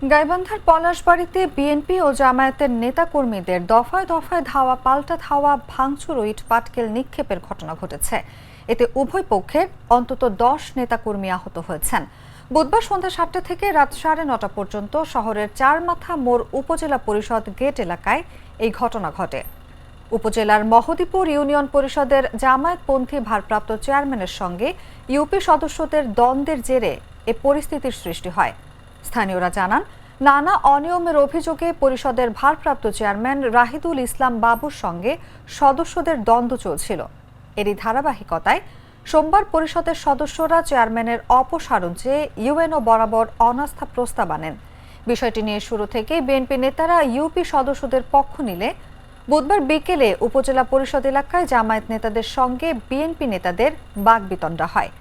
গাইবান্ধার পলাশবাড়ীতে বিএনপি ও জামায়াতের নেতাকর্মীদের দফায় দফায় ধাওয়া পাল্টা ধাওয়া ভাঙচুর ও ইট পাটকেল নিক্ষেপের ঘটনা ঘটেছে। এতে উভয় পক্ষের অন্তত 10 নেতাকর্মী আহত হয়েছেন। বুধবার সন্ধ্যা 7টা থেকে রাত 9:30 পর্যন্ত শহরের চারমাথা মোড় উপজেলা পরিষদ গেট এলাকায় এই ঘটনা ঘটে। উপজেলার মহদীপুর ইউনিয়ন পরিষদের জামায়াতপন্থী ভারপ্রাপ্ত চেয়ারম্যানের সঙ্গে ইউপি সদস্যদের দ্বন্দ্বের জেরে এ পরিস্থিতির সৃষ্টি হয়। স্থানীয়রা জানান, নানা অনিয়মের অভিযোগে পরিষদের ভারপ্রাপ্ত চেয়ারম্যান রাহিদুল ইসলাম বাবুর সঙ্গে সদস্যদের দ্বন্দ্ব চলছিল। এরই ধারাবাহিকতায় সোমবার পরিষদের সদস্যরা চেয়ারম্যানের অপসারণ চেয়ে ইউএনও বরাবর অনাস্থা প্রস্তাব আনেন। বিষয়টি নিয়ে শুরু থেকেই বিএনপি নেতারা ইউপি সদস্যদের পক্ষ নিলে বুধবার বিকেলে উপজেলা পরিষদ এলাকায় জামায়াত নেতাদের সঙ্গে বিএনপি নেতাদের বাকবিতণ্ডা হয়।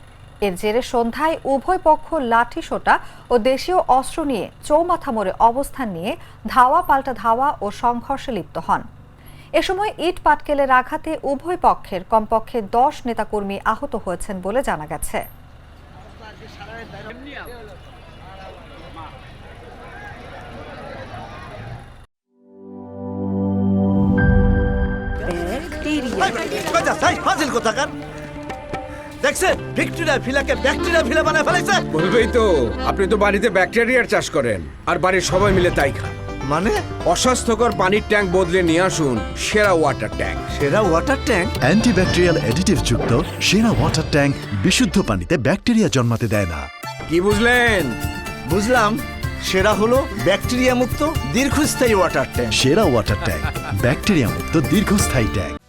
এর জেরে সন্ধ্যায় উভয় পক্ষ লাঠিসোঁটা ও দেশীয় অস্ত্র নিয়ে চৌমাথা মোড়ে অবস্থান নিয়ে ধাওয়া পাল্টা ধাওয়া ও সংঘর্ষে লিপ্ত হন। এ সময় ইট পাটকেলের আঘাতে উভয় পক্ষের কমপক্ষে 10 নেতাকর্মী আহত হয়েছেন বলে জানা গেছে। দেখছেন ব্যাকটেরিয়া ফিলাকে ব্যাকটেরিয়া ফিলা বানায় ফেলাইছে। বলবেই তো, আপনি তো বাড়িতে ব্যাকটেরিয়ার চাষ করেন আর বাড়ির সবাই মিলে তাই খান। মানে অস্বাস্থ্যকর পানির ট্যাঙ্ক বদলে নিয়ে আসুন সেরা ওয়াটার ট্যাঙ্ক। সেরা ওয়াটার ট্যাঙ্ক অ্যান্টিব্যাকটেরিয়াল অ্যাডিটিভ যুক্ত সেরা ওয়াটার ট্যাঙ্ক বিশুদ্ধ পানিতে ব্যাকটেরিয়া জন্মাতে দেয় না। কি বুঝলেন? বুঝলাম, সেরা হলো ব্যাকটেরিয়া মুক্ত দীর্ঘস্থায়ী ওয়াটার ট্যাঙ্ক। সেরা ওয়াটার ট্যাঙ্ক ব্যাকটেরিয়া মুক্ত দীর্ঘস্থায়ী ট্যাঙ্ক।